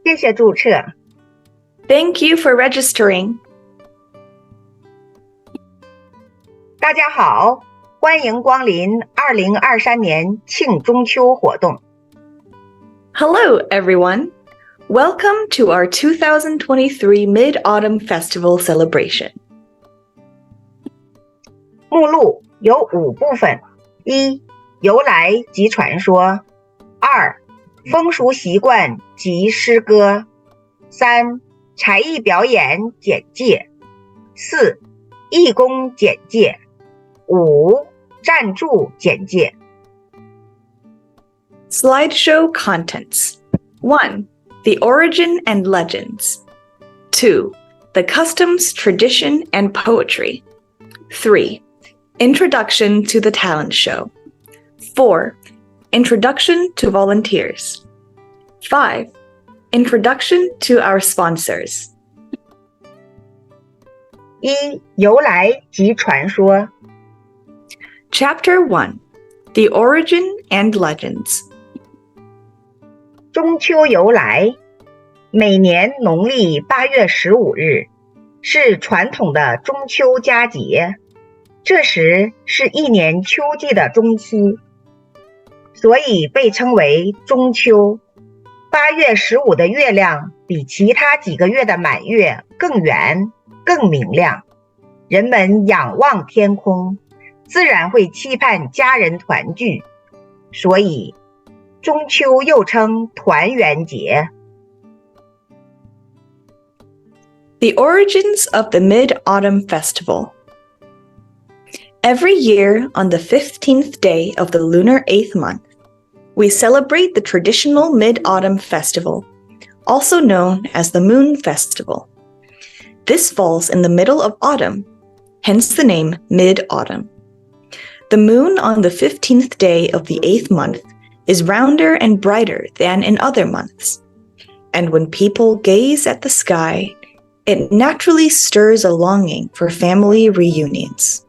谢谢注册。Thank you for registering. 大家好，欢迎光临2023年庆中秋活动。Hello, everyone. Welcome to our 2023 Mid-Autumn Festival celebration. 目录有5部分：一、由来及传说；二、风俗习惯及诗歌；三、才艺表演简介；四、义工简介；五、赞助简介。Slideshow contents. 1. The origin and legends. 2. The customs, tradition, and poetry. 3. Introduction to the talent show. 4. Introduction to volunteers. 5. Introduction to our sponsors. 一、由来及传说。Chapter 1. The origin and legends. 中秋由来，每年农历8月15日是传统的中秋佳节，这时是一年秋季的中期，所以被称为中秋。8月15的月亮比其他几个月的满月更圆、更明亮，人们仰望天空，自然会期盼家人团聚，所以中秋又称团圆节。The origins of the Mid-Autumn Festival. Every year on the 15th day of the lunar 8th month, we celebrate the traditional Mid-Autumn Festival, also known as the Moon Festival. This falls in the middle of autumn, hence the name Mid-Autumn. The moon on the 15th day of the 8th month is rounder and brighter than in other months, and when people gaze at the sky, it naturally stirs a longing for family reunions.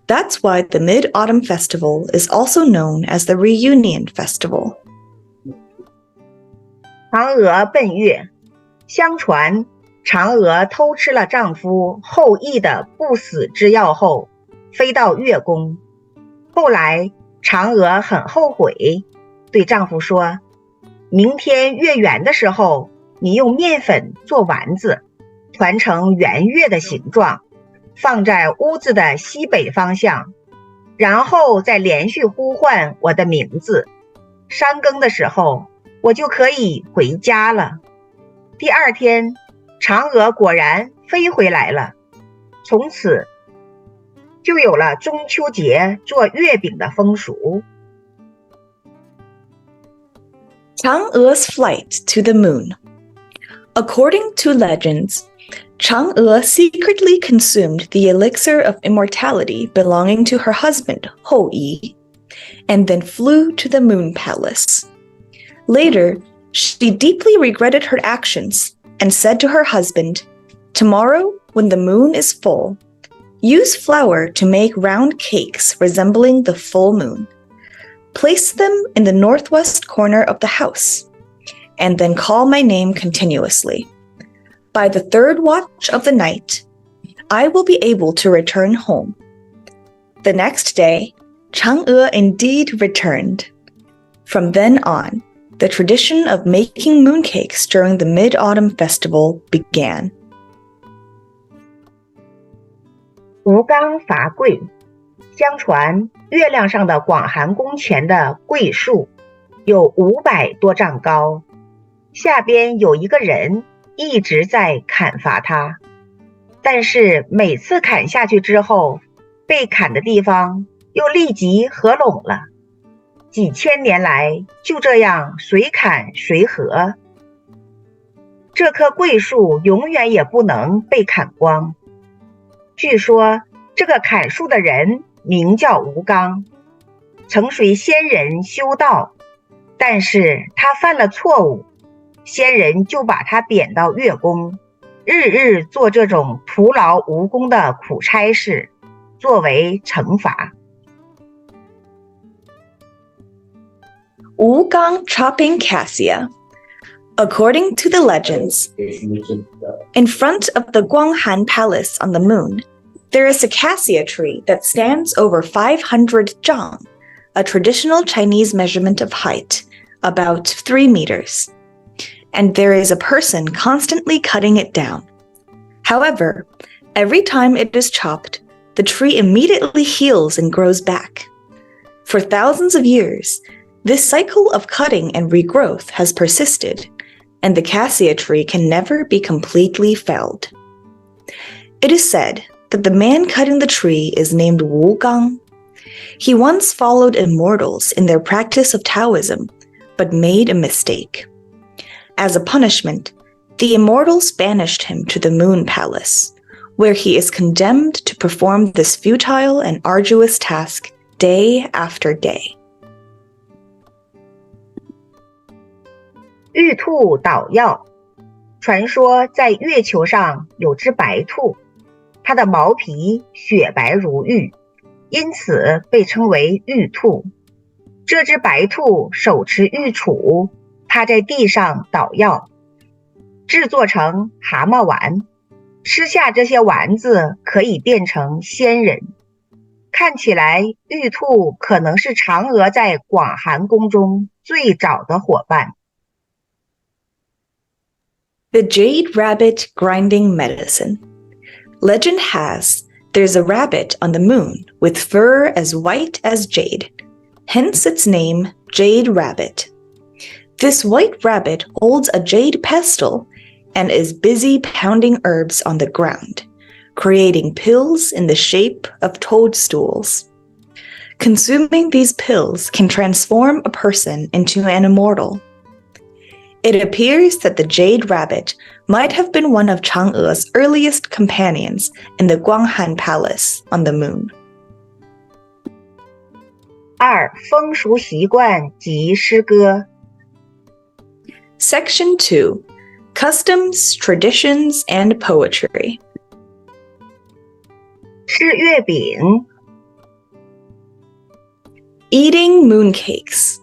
That's why the Mid-Autumn Festival is also known as the Reunion Festival. 嫦娥奔月，相传嫦娥偷吃了丈夫后羿的不死之药后，飞到月宫。后来嫦娥很后悔，对丈夫说：明天月圆的时候，你用面粉做丸子，团成圆月的形状，放在屋子的西北方向，然后再连续呼唤我的名字。3更的时候，我就可以回家了。第二天，嫦娥果然飞回来了，从此就有了中秋节做月饼的风俗。Chang'e's flight to the moon. According to legends, Chang'e secretly consumed the elixir of immortality belonging to her husband, Hou-yi, and then flew to the moon palace. Later, she deeply regretted her actions and said to her husband, "Tomorrow, when the moon is full, use flour to make round cakes resembling the full moon. Place them in the northwest corner of the house, and then call my name continuously. By the 3rd watch of the night, I will be able to return home." The next day, Chang'e indeed returned. From then on, the tradition of making mooncakes during the Mid-Autumn Festival began. 吴刚伐桂，相传月亮上的广寒宫前的桂树有500多丈高，下边有一个人一直在砍伐它，但是每次砍下去之后，被砍的地方又立即合拢了，几千年来就这样谁砍谁合。这棵桂树永远也不能被砍光。据说这个砍树的人名叫吴刚，曾随仙人修道，但是他犯了错误，仙人就把他贬到月宫，日日做这种徒劳无功的苦差事，作为惩罚。Wu Gang chopping cassia. According to the legends, in front of the Guanghan Palace on the moon, there is a cassia tree that stands over 500 zhang, a traditional Chinese measurement of height, about 3 meters. And there is a person constantly cutting it down. However, every time it is chopped, the tree immediately heals and grows back. For thousands of years, this cycle of cutting and regrowth has persisted, and the cassia tree can never be completely felled. It is said that the man cutting the tree is named Wu Gang. He once followed immortals in their practice of Taoism, but made a mistake. As a punishment, the immortals banished him to the Moon Palace, where he is condemned to perform this futile and arduous task day after day. 玉兔捣药。传说在月球上有只白兔，它的毛皮雪白如玉，因此被称为玉兔。这只白兔手持玉杵，趴在地上捣药，制作成蛤蟆丸。吃下这些丸子可以变成仙人。看起来玉兔可能是嫦娥在广寒宫中最早的伙伴。The Jade Rabbit Grinding Medicine. Legend has there's a rabbit on the moon with fur as white as jade, hence its name, Jade Rabbit. This white rabbit holds a jade pestle and is busy pounding herbs on the ground, creating pills in the shape of toadstools. Consuming these pills can transform a person into an immortal. It appears that the jade rabbit might have been one of Chang'e's earliest companions in the Guanghan Palace on the moon. 2. 风俗习惯及诗歌。 Section 2. Customs, Traditions, and Poetry. 吃月饼。 Eating mooncakes.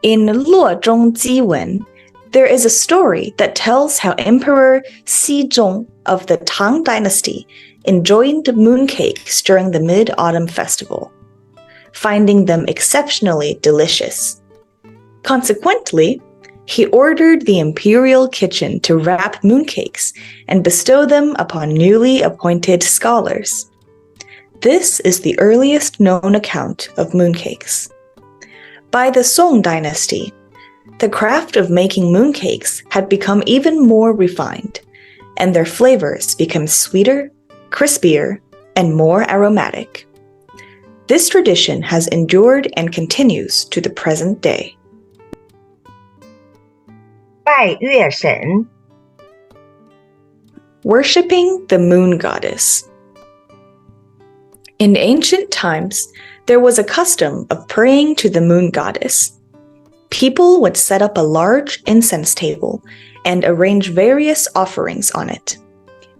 In Luo Zhong Ji Wen, there is a story that tells how Emperor Xizong of the Tang Dynasty enjoyed mooncakes during the Mid-Autumn Festival, finding them exceptionally delicious. Consequently, he ordered the imperial kitchen to wrap mooncakes and bestow them upon newly appointed scholars. This is the earliest known account of mooncakes. By the Song Dynasty, the craft of making mooncakes had become even more refined, and their flavors became sweeter, crispier, and more aromatic. This tradition has endured and continues to the present day. 拜月神。 Worshipping the moon goddess. In ancient times, there was a custom of praying to the moon goddess. People would set up a large incense table and arrange various offerings on it,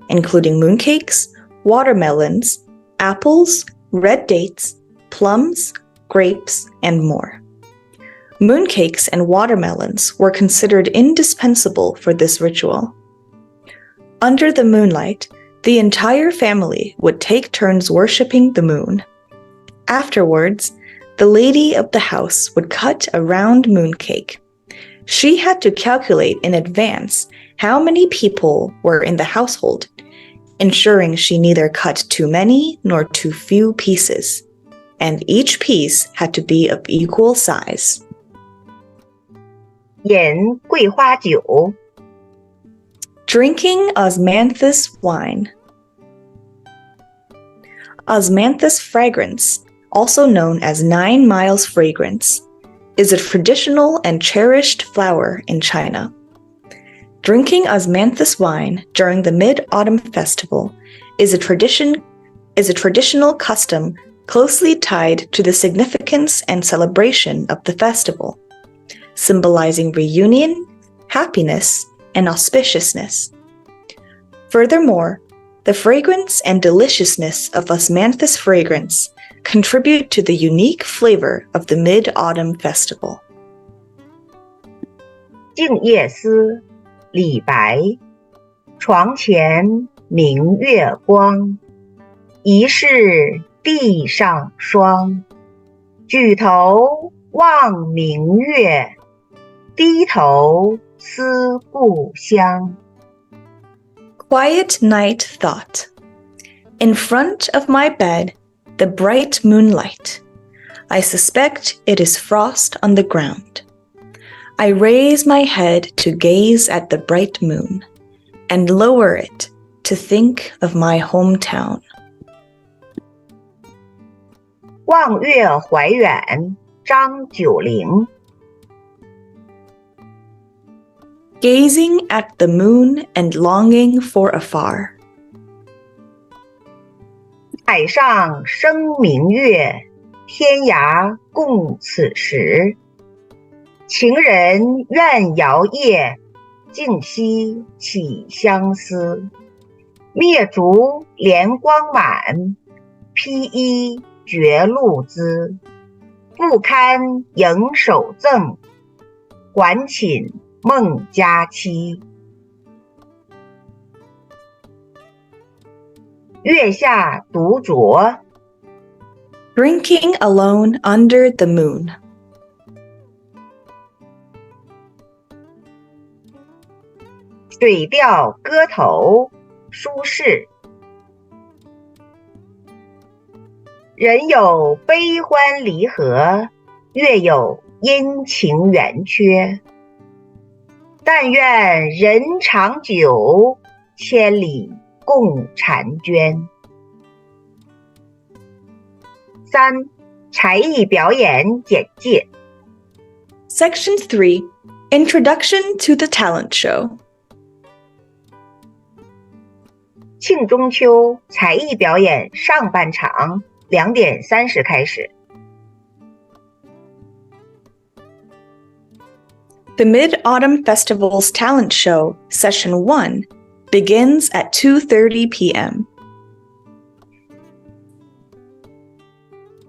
including mooncakes, watermelons, apples, red dates, plums, grapes, and more. Mooncakes and watermelons were considered indispensable for this ritual. Under the moonlight, the entire family would take turns worshipping the moon. Afterwards, the lady of the house would cut a round mooncake. She had to calculate in advance how many people were in the household, ensuring she neither cut too many nor too few pieces, and each piece had to be of equal size. 饮桂花酒。 Drinking osmanthus wine. Osmanthus fragrance, also known as 9 miles fragrance, is a traditional and cherished flower in China. Drinking osmanthus wine during the Mid-Autumn Festival is a traditional custom closely tied to the significance and celebration of the festival, symbolizing reunion, happiness, and auspiciousness. Furthermore, the fragrance and deliciousness of osmanthus fragrance contribute to the unique flavor of the Mid-Autumn Festival. 静夜思，李白。床前明月光，疑是地上霜。举头望明月，低头思故乡。 Quiet night thought. In front of my bed, the bright moonlight. I suspect it is frost on the ground. I raise my head to gaze at the bright moon, and lower it to think of my hometown. 望月怀远，张九龄。 Gazing at the moon and longing for afar. 海上生明月，天涯共此时。情人怨遥夜，竟夕起相思。灭烛怜光满，披衣觉露滋。不堪盈手赠，还寝梦佳期。月下独酌， Drinking alone under the moon. 水调歌头，舒适。人有悲欢离合，月有阴晴圆缺。但愿人长久，千里共婵娟。3. 才艺表演简介。 Section 3. Introduction to the talent show. 庆中秋才艺表演上半场2点30开始。 The Mid-Autumn Festival's talent show, Session 1, begins at 2:30 p.m.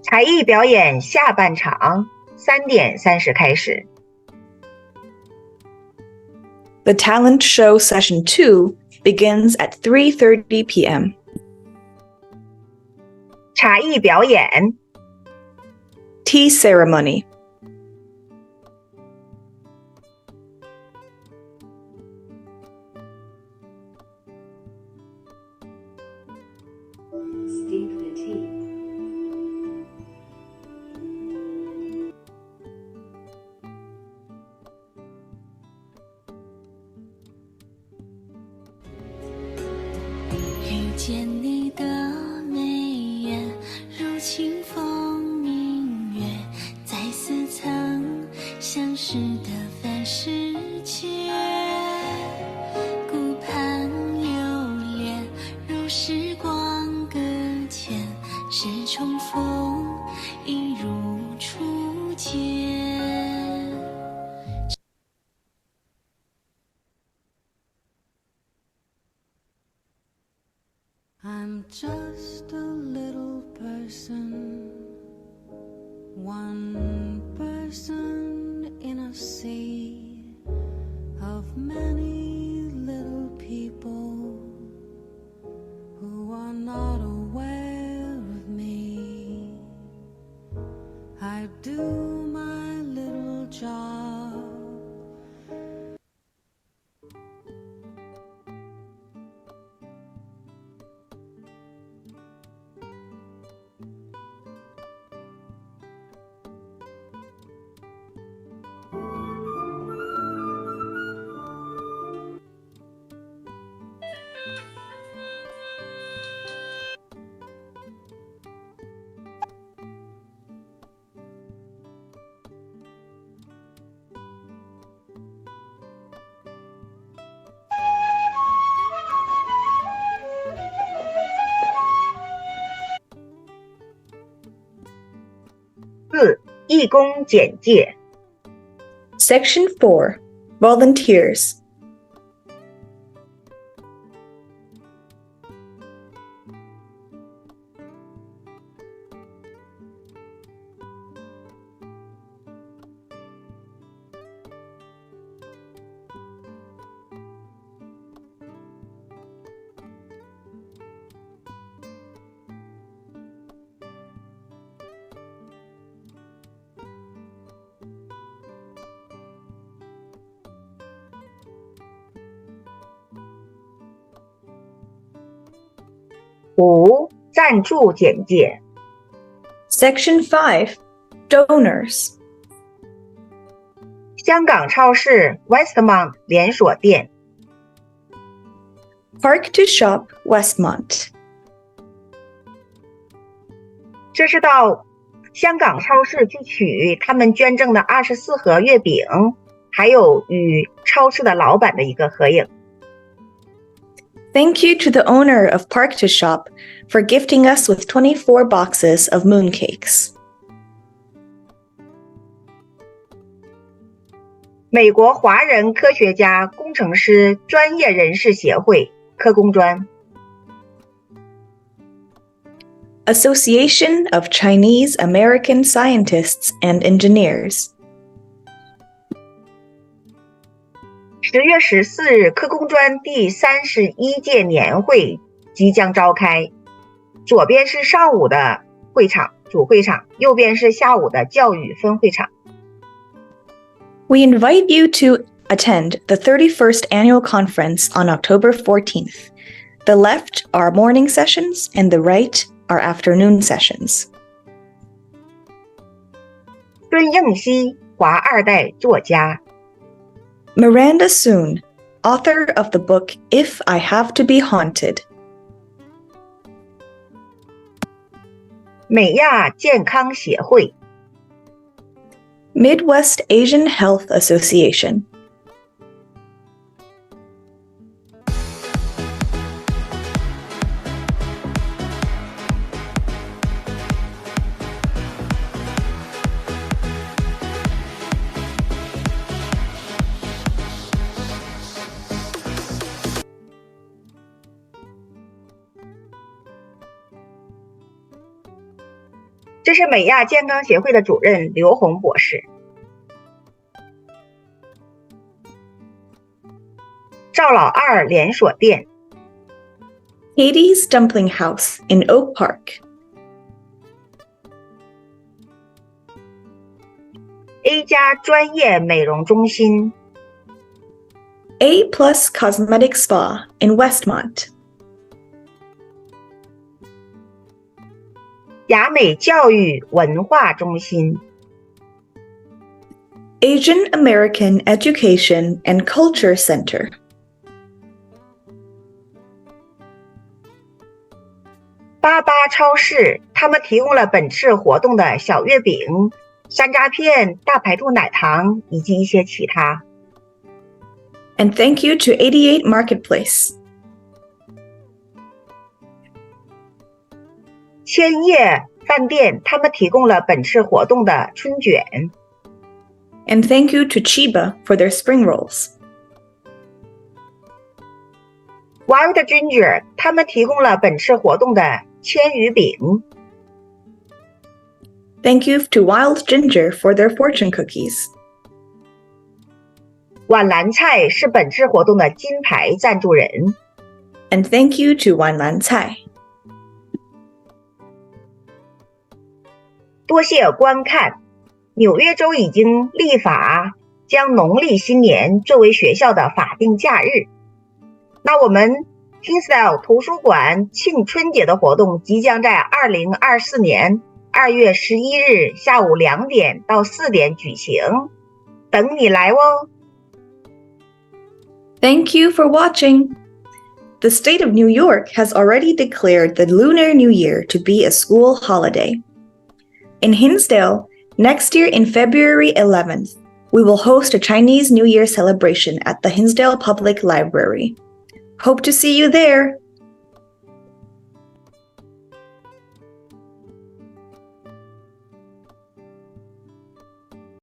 才艺表演下半场3点30开始。 The talent show Session 2 begins at 3:30 p.m. 茶艺表演。 Tea ceremony. Steep the tea.遇见你的眉眼，如清风明月，在似曾相识的凡世界。顾盼流连，如时光搁浅，是重逢，一如初见。I'm just a little person, one person in a sea of many little people who are not aware of me. I do my little job.4. 义工简介。 Section 4. Volunteers. 5. 赞助简介 Section 5. Donors. 香港超市 Westmont 连锁店 Park to Shop Westmont. 这是到香港超市去取他们捐赠的24盒月饼，还有与超市的老板的一个合影。Thank you to the owner of Park to Shop for gifting us with 24 boxes of mooncakes. 美国华人科学家工程师专业人士协会科工专 Association of Chinese American Scientists and Engineers. 10月14日科工专第31届年会即将召开，左边是上午的会场主会场，右边是下午的教育分会场。We invite you to attend the 31st annual conference on October 14th. The left are morning sessions and the right are afternoon sessions. 孙应希，华二代作家。Miranda Soon, author of the book If I Have to Be Haunted. 美亚健康协会 Midwest Asian Health Association.这是美亚健康协会的主任刘红博士。赵老二连锁店 Katie's Dumpling House in Oak Park. A 加专业美容中心 A Plus Cosmetic Spa in Westmont. 雅美教育文化中心 Asian American Education and Culture Center. 88超市，他们提供了本次活动的小月饼、山楂片、大排兔奶糖以及一些其他。And thank you to 88 Marketplace. 千叶饭店，他们提供了本次活动的春卷。And thank you to Chiba for their spring rolls. Wild Ginger，他们提供了本次活动的千鱼饼。Thank you to Wild Ginger for their fortune cookies. 晚兰菜是本次活动的金牌赞助人。And thank you to Wanlan Cai. 多谢观看。纽约州已经立法将农历新年作为学校的法定假日。那我们 Kingsdale 图书馆庆春节的活动即将在2024年2月11日下午2点到4点举行，等你来哦。Thank you for watching. The state of New York has already declared the Lunar New Year to be a school holiday. In Hinsdale, next year in February 11th, we will host a Chinese New Year celebration at the Hinsdale Public Library. Hope to see you there!